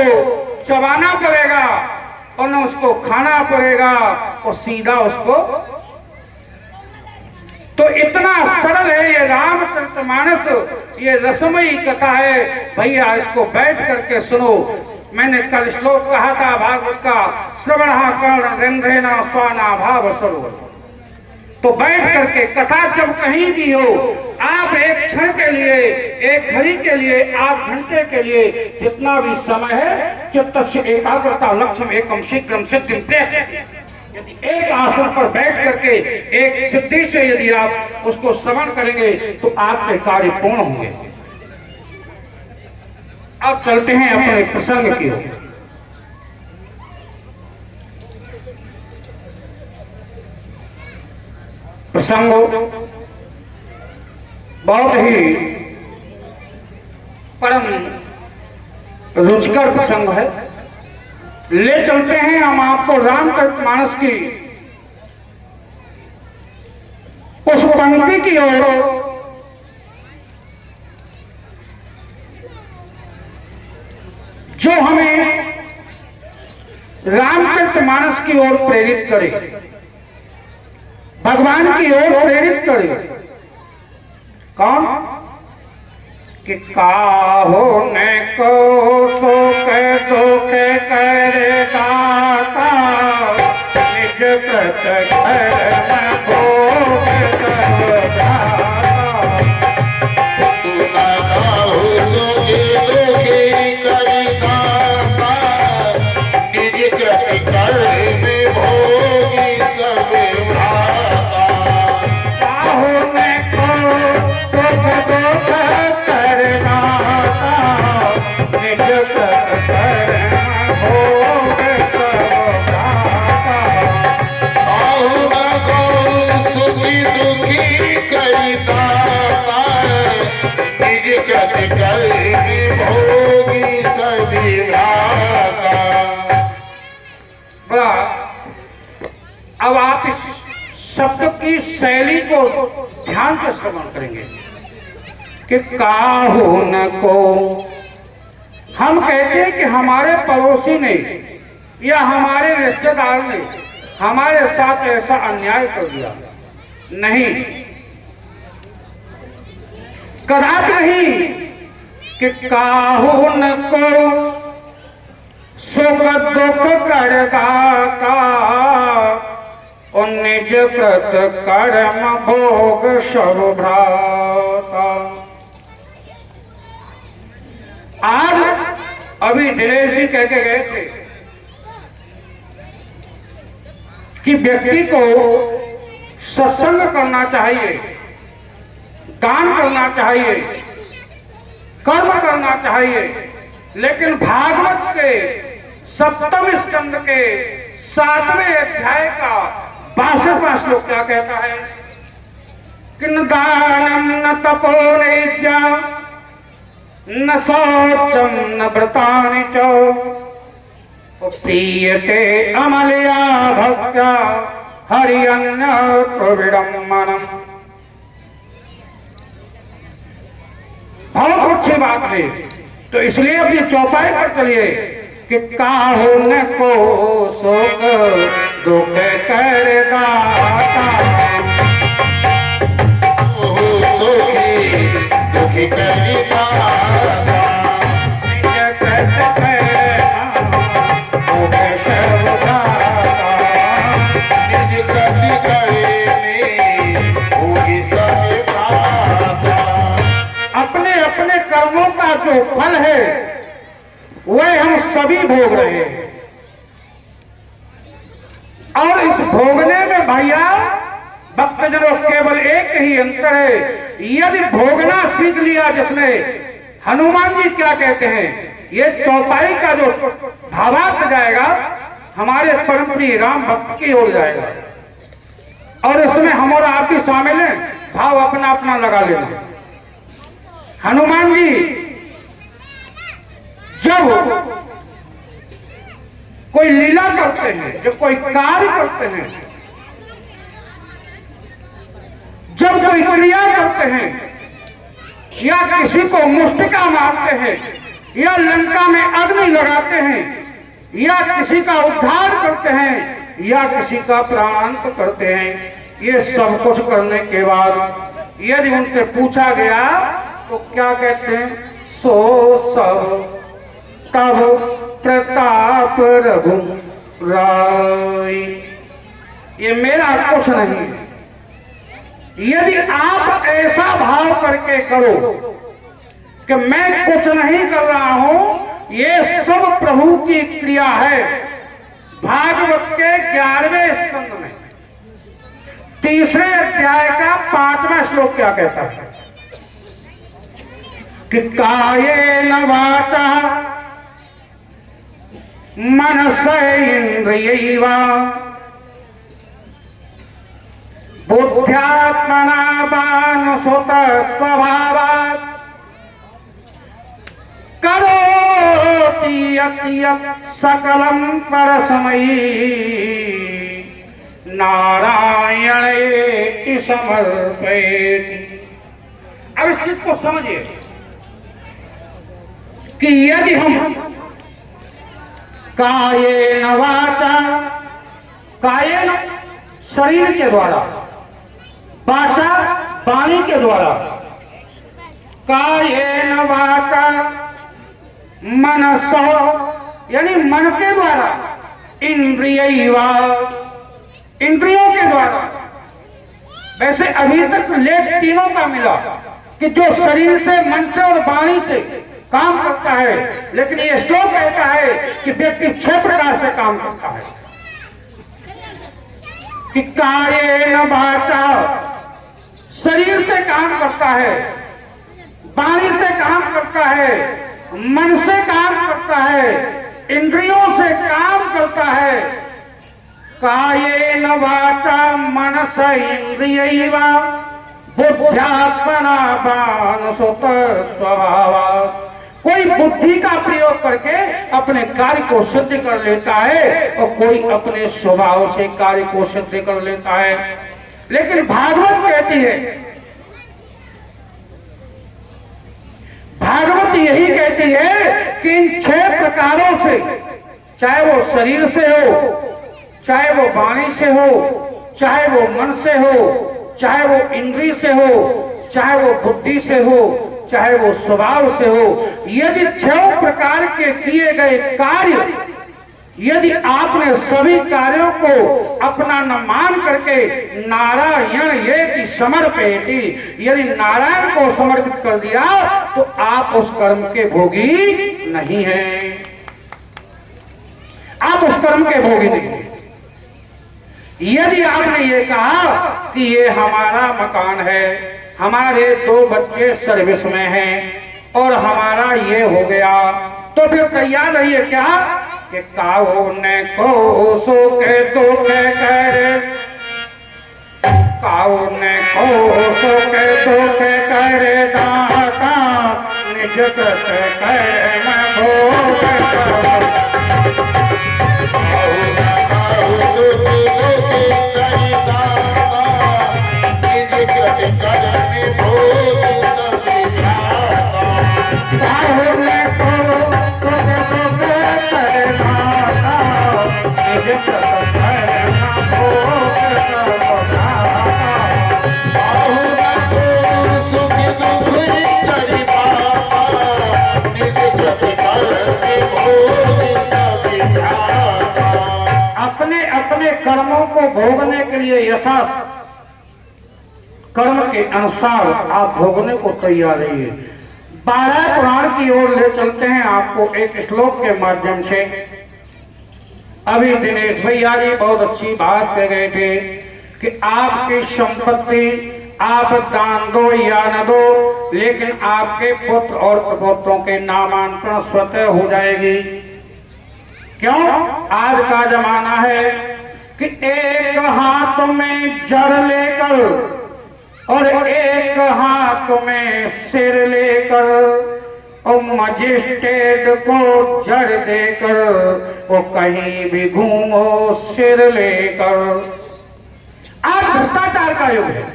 उसको चबाना पड़ेगा और न उसको खाना पड़ेगा और सीधा उसको। तो इतना सरल है ये रामचरितमानस, ये रसमयी कथा है भैया, इसको बैठ करके सुनो। मैंने कल श्लोक कहा था भागवत का, श्रवणः कर्णेन्द्रेण स्वाना भाव सरोवर। तो बैठ करके कथा जब कहीं भी हो, आप एक क्षण के लिए, एक घड़ी के लिए, आध घंटे के लिए, जितना भी समय है, चित्तस्य एकाग्रता लक्ष्यम एकम शीघ्रम सिद्धिं प्रयच्छति। यदि एक आसन पर बैठ करके एक सिद्धि से यदि आप उसको श्रवण करेंगे तो आपके कार्य पूर्ण होंगे। अब चलते हैं अपने प्रसंग की ओर। प्रसंग बहुत ही परम रुचिकर प्रसंग है। ले चलते हैं हम आपको रामचरितमानस की उस पंक्ति की ओर जो हमें रामचरितमानस की ओर प्रेरित करे, भगवान की ओर प्रेरित करे। कौन? कि काहो न को सो के दो के करे दाता, निज प्रत घर भोग कर दाता। सुना काहो सो के दो के करे दाता, निज प्रत घर में भोगी सब भ्राता। काहो न को सो के दो के निज प्रत घर भोग कर दाता। काहो न को सुखी दुखी करी दाता, निज प्रत घर में भोगी सभी भ्राता। बड़ा, अब आप इस शब्द की शैली को ध्यान से श्रवण करेंगे कि काहो न को। हम कहते हैं कि हमारे पड़ोसी ने या हमारे रिश्तेदार ने हमारे साथ ऐसा अन्याय कर दिया। नहीं, कदापि नहीं कि काहो न को सुख दुख कर दाता, और निज कृत कर्म भोग सब भ्राता। आज अभी दिनेश जी कह के गए थे कि व्यक्ति को सत्संग करना चाहिए, दान करना चाहिए, कर्म करना चाहिए, लेकिन भागवत के 7वें स्कंद के 7वें अध्याय का 62वां श्लोक क्या कहता है कि न दानम न तपो नैज्या न शौचम न व्रतानि च प्रीयते अमलया भक्त्या हरिअन्यत्र विडम्बनम्। बहुत अच्छी बात है। तो इसलिए अपनी चौपाई पर चलिए कि काहो न को शोक दुख कर दाता, सुखी दुखी करी दाता, निज कृत भोग सब भ्राता। निज कृत करे भोगी सब भ्राता। अपने अपने कर्मों का जो फल है वह हम सभी भोग रहे हैं, और इस भोगने में भैया भक्तजनों केवल एक ही अंतर है। यदि भोगना सीख लिया जिसने, हनुमान जी क्या कहते हैं, ये चौपाई का जो भावार्थ जाएगा हमारे परम प्रिय राम भक्त की ओर जाएगा, और इसमें हम और आप भी शामिल हैं। भाव अपना अपना लगा लेना। हनुमान जी जब कोई लीला करते हैं, जब कोई कार्य करते हैं, जब कोई क्रिया करते हैं, या किसी को मुष्टिका मारते हैं, या लंका में अग्नि लगाते हैं, या किसी का उद्धार करते हैं, या किसी का प्राणांत करते हैं। ये सब कुछ करने के बाद यदि उनसे पूछा गया तो क्या कहते हैं? सो सब तब प्रताप रघु राय। ये मेरा कुछ नहीं है। यदि आप ऐसा भाव करके करो कि मैं कुछ नहीं कर रहा हूं, ये सब प्रभु की क्रिया है। भागवत के 11वें स्कंद में 3रे अध्याय का 5वां श्लोक क्या कहता है कि कायेन वाचा मनसेन्द्रियैवा बुद्ध्यात्मना वानुसुत स्वभावात् करोति यत् सकलं परस्मै नारायणे समर्पयति। अब इस चीज को समझिए कि यदि हम कायेन वाचा, कायेन शरीर के द्वारा, वाचा वाणी के द्वारा, कायेन वाचा मनसो यानी मन के द्वारा, इंद्रियैवा इंद्रियों के द्वारा। वैसे अभी तक लेख तीनों का मिला कि जो शरीर से, मन से और वाणी से काम करता है, लेकिन ये श्लोक कहता है कि व्यक्ति 6 प्रकार से काम करता है कि कायेन वाचा शरीर से काम करता है, वाणी से काम करता है, मन से काम करता है, इंद्रियों से काम करता है। कायेन वाचा मनस इंद्रियैवा बुद्ध्यात्मना वानुसुत स्वभावात्। कोई बुद्धि का प्रयोग करके अपने कार्य को सिद्ध कर लेता है और कोई अपने स्वभाव से कार्य को सिद्ध कर लेता है। लेकिन भागवत कहती है, भागवत यही कहती है कि इन 6 प्रकारों से, चाहे वो शरीर से हो, चाहे वो वाणी से हो, चाहे वो मन से हो, चाहे वो इंद्रिय से हो, चाहे वो बुद्धि से हो, चाहे वो स्वभाव से हो, यदि 6 प्रकार के किए गए कार्य, यदि आपने सभी कार्यों को अपना न मान करके नारायण ये की समर्पयति, यदि नारायण को समर्पित कर दिया तो आप उस कर्म के भोगी नहीं हैं, आप उस कर्म के भोगी नहीं हैं। यदि आपने ये कहा कि ये हमारा मकान है, हमारे 2 बच्चे सर्विस में हैं और हमारा ये हो गया, तो फिर तैयार रहिए क्या कि काओ ने को सो के तो के करे, काओ ने को सो के तो के करे दाता निज कृत करे न भोग। अपने अपने कर्मों को भोगने के लिए यथा कर्म के अनुसार आप भोगने को तैयार रहिए। 12 पुराण की ओर ले चलते हैं आपको एक श्लोक के माध्यम से। अभी दिनेश भैया जी बहुत अच्छी बात कह गए थे कि आपकी संपत्ति आप दान दो या न दो, लेकिन आपके पुत्र और प्रपुत्रों के नामांकन स्वतः हो जाएगी। क्यों? आज का जमाना है कि एक हाथ में जड़ लेकर और एक हाथ में सिर लेकर और मजिस्ट्रेट को जड़ देकर वो कहीं भी घूमो सिर लेकर। आज भ्रष्टाचार का युग है।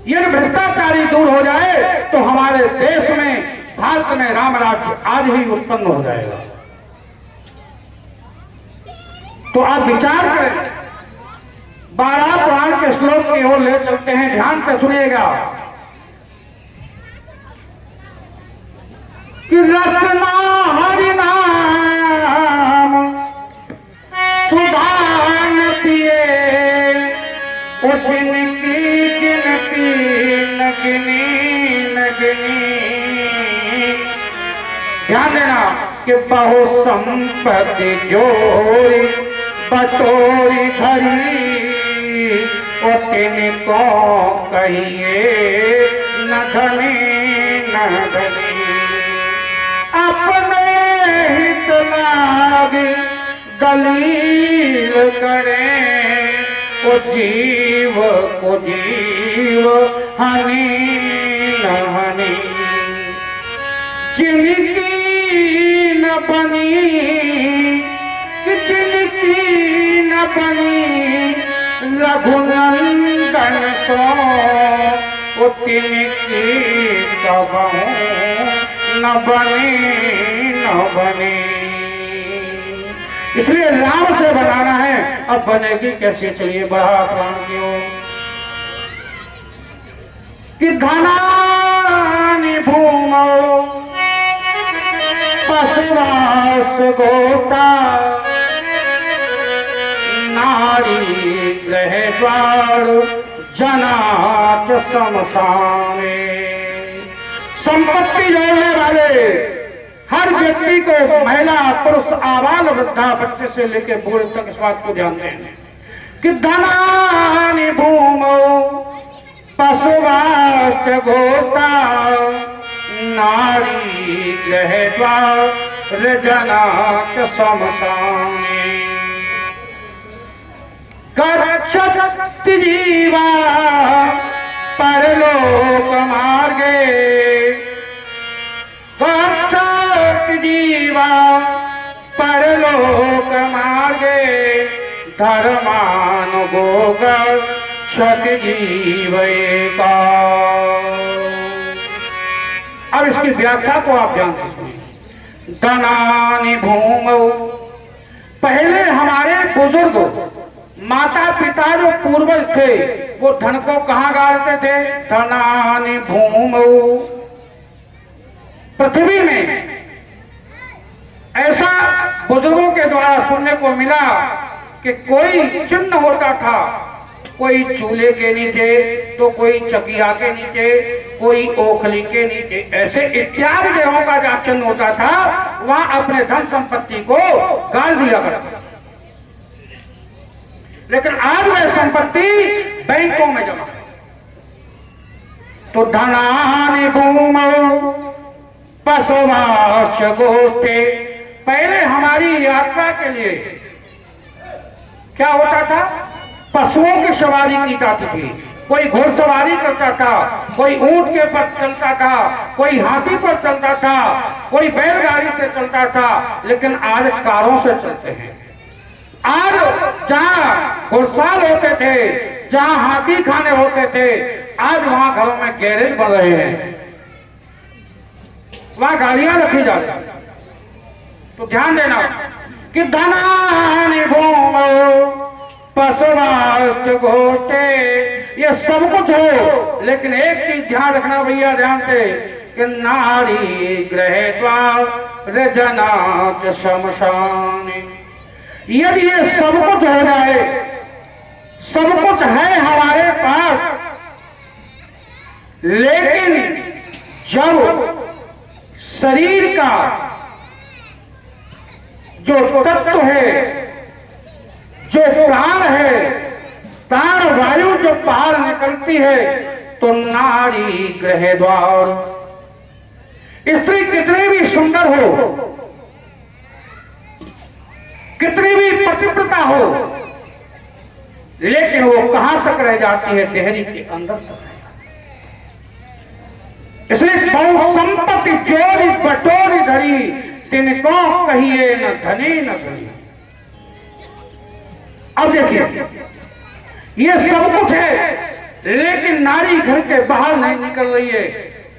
यदि भ्रष्टाचारी दूर हो जाए तो हमारे देश में भारत में राम राज्य आज ही उत्पन्न हो जाएगा। तो आप विचार करें, 12 पुराण के श्लोक की ओर ले चलते हैं, ध्यान से सुनिएगा कि रचना हरि नाम सुधान पिए जिनकी गिनती न गिनी। ध्यान देना कि बहु संपत्ति जोरी बटोरी धरी तिनको कहिए न धनी न धनी। अपने हित लागे दलील करें ओ जीव को जीव हनी न हनी। जिनकी न बनी कि जिनकी न बनी रघुनंदन सो ओ तिनकी कबहू न बनी न बनी। इसलिए राम से बनाना है, अब बनेगी कैसे? चलिए बढ़ा प्राण की ओर कि धनानि भूमौ पशुवास गोता नारी ग्रह द्वार जनाच शमशाने। संपत्ति जोड़ने वाले हर व्यक्ति को, महिला पुरुष आबाल वृद्धा बच्चे से लेकर बूढ़े तक इस बात को जानते हैं कि धनानि भूमौ पशुवाश्च गोता नारी ग्रह द्वार जनाच शमशाने। गच्छति जीवा परलोक मार्गे गच्छति जीवा परलोक मार्गे धर्मानुभोग क्षति जीवेका। अब इसकी व्याख्या को आप ध्यान से सुनिए। धनानि भूमौ, पहले हमारे बुजुर्ग माता पिता जो पूर्वज थे वो धन को कहाँ गाड़ते थे? धनानि भूमौ, पृथ्वी में। ऐसा बुजुर्गों के द्वारा सुनने को मिला कि कोई चिन्ह होता था, कोई चूल्हे के नीचे तो कोई चकिया के नीचे, कोई ओखली के नीचे, ऐसे इत्यादि जगहों का जहाँ चिन्ह होता था वहां अपने धन संपत्ति को गाड़ दिया करता। लेकिन आज वह संपत्ति बैंकों में जमा है। तो धनानि भूमौ पशुवाश्च गोष्ठे, पहले हमारी यात्रा के लिए क्या होता था? पशुओं की सवारी की जाती थी। कोई घुड़सवारी करता था, कोई ऊंट के पर चलता था, कोई हाथी पर चलता था, कोई बैलगाड़ी से चलता था। लेकिन आज कारों से चलते हैं। आज जहाँ घुड़साल होते थे, जहाँ हाथी खाने होते थे, आज वहां घरों में गैरेज बन रहे हैं, वहां गाड़ियां रखी जा रही। तो ध्यान देना कि धनानि भूमौ पशुवाश्च गोष्ठे, ये सब कुछ हो, लेकिन एक चीज ध्यान रखना भैया, ध्यान से कि नारी ग्रह द्वार जनाच शमशाने। यदि ये सब कुछ हो जाए, सब कुछ है हमारे पास, लेकिन जब शरीर का जो तत्व है, जो प्राण है, प्राण वायु जो बाहर निकलती है, तो नारी ग्रह द्वार। स्त्री कितनी भी सुंदर हो, कितनी भी पतिव्रता हो, लेकिन वो कहां तक रह जाती है? देहरी के अंदर तक। इसलिए बहु संपत्ति जोरी बटोरी धरी तिनको कहिए न धनी न धनी। अब देखिए, ये सब कुछ है, लेकिन नारी घर के बाहर नहीं निकल रही है।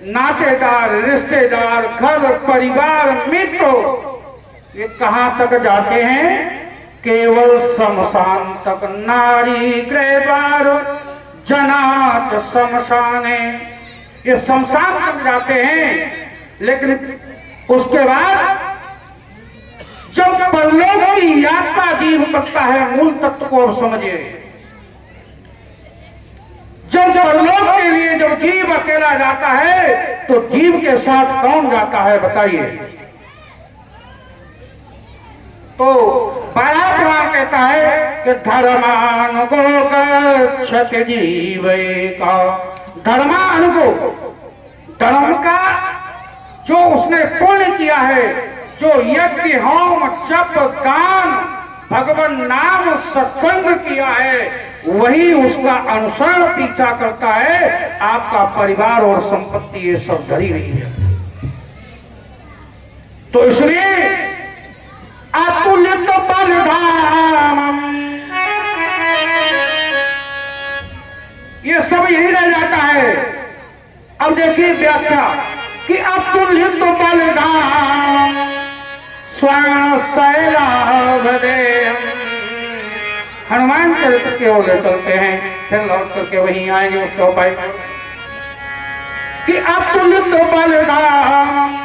नातेदार, रिश्तेदार, घर परिवार, मित्र, ये कहां तक जाते हैं? केवल शमशान तक। नारी गृहद्वार जनात शमशाने, ये शमशान तक जाते हैं। लेकिन उसके बाद जब परलोक की यात्रा जीव करता है, मूल तत्व को समझिए, जब परलोक के लिए जब जीव अकेला जाता है तो जीव के साथ कौन जाता है बताइए? तो बड़ा पुराण कहता है कि धर्मानुगो गच्छति जीवैका। धर्मानुगो, धर्म का जो उसने पुण्य किया है, जो यज्ञ होम जप दान भगवान नाम सत्संग किया है, वही उसका अनुसरण पीछा करता है। आपका परिवार और संपत्ति ये सब धरी रही है। तो इसलिए अतुलित बलधामम, ये सब यही रह जाता है। अब देखिए व्याख्या कि अतुलित बलधाम स्वर्ण शैलाभदेहम। हनुमान चरित्र की ओर ले चलते हैं, फिर लौट करके वहीं आएंगे उस चौपाई कि अतुलित बलधाम।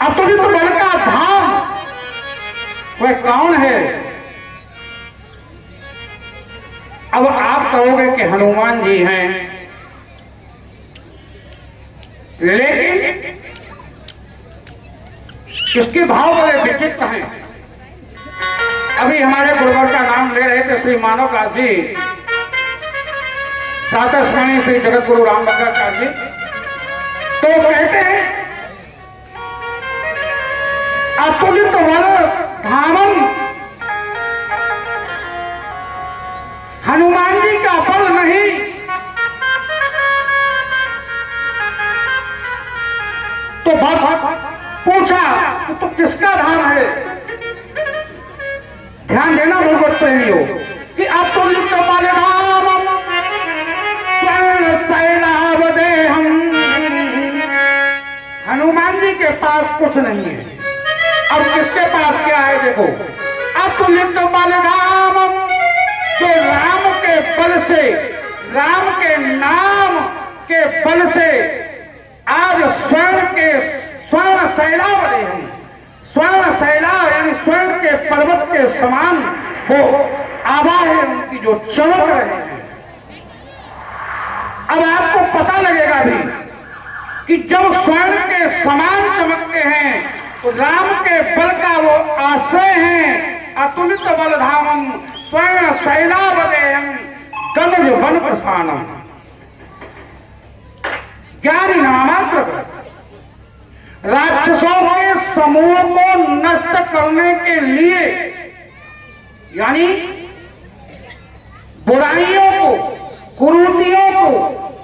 अतुलित बल का धाम वह कौन है? अब आप कहोगे कि हनुमान जी हैं, लेकिन इसके भाव बड़े विचित्र हैं। अभी हमारे गुरुवर का नाम ले रहे थे श्री मानव काशी प्रातः स्मरणीय श्री जगत गुरु रामभद्राचार्य जी। तो कहते हैं अतुलित बल धामन, हनुमान जी का बल नहीं, तो पूछा कि तो किसका धाम है? ध्यान देना भगवत प्रेमियों कि अतुलित बलधामम स्वर्ण शैलाभदेहम। हनुमान जी के पास कुछ नहीं है। अब किसके पास क्या है? देखो, अतुलित बलधामम, जो राम के बल से, राम के नाम के बल से आज स्वर्ण शैलाभदेहम, स्वर्ण शैला यानी स्वर्ण के पर्वत के समान वो आभा है उनकी जो चमक रहे हैं। अब आपको पता लगेगा भी कि जब स्वर्ण के समान चमकते हैं तो राम के बल का वो आश्रय है। अतुलित बलधामम स्वर्ण शैलाभदेहम तनुज वन प्रसानम। ज्ञानी नामात्र राक्षसों के समूह को नष्ट करने के लिए, यानी बुराइयों को, कुरीतियों को,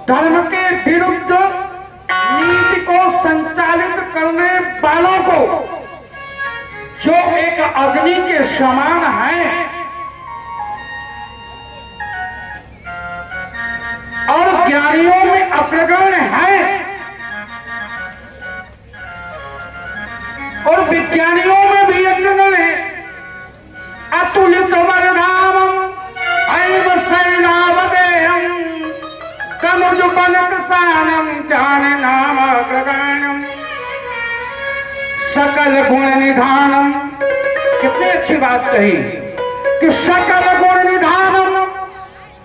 धर्म के विरुद्ध नीति को संचालित करने वालों को, जो एक अग्नि के समान है और ज्ञानियों में अग्रगण्य है और विज्ञानियों में भी अग्रगण्य है। अतुलित बलधामम ऐव शैलाभदेहम तनुज बल प्रसानम ध्यान नाम अग्रगण्यम सकल गुण निधानम। कितनी अच्छी बात कही कि सकल गुण निधानम।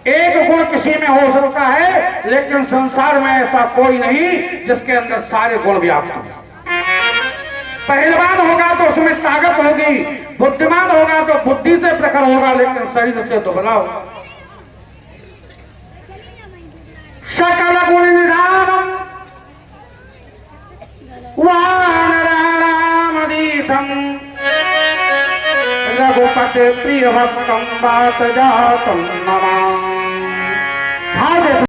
एक गुण किसी में हो सकता है, लेकिन संसार में ऐसा कोई नहीं जिसके अंदर सारे गुण व्याप्त हो। पहलवान होगा तो उसमें ताकत होगी, बुद्धिमान होगा तो बुद्धि से प्रखर होगा, लेकिन शरीर से दुबला होगा। सकल गुण निधानम वानराणामदीतम रघुपते प्रिय भक्तम बात जातम नमामि।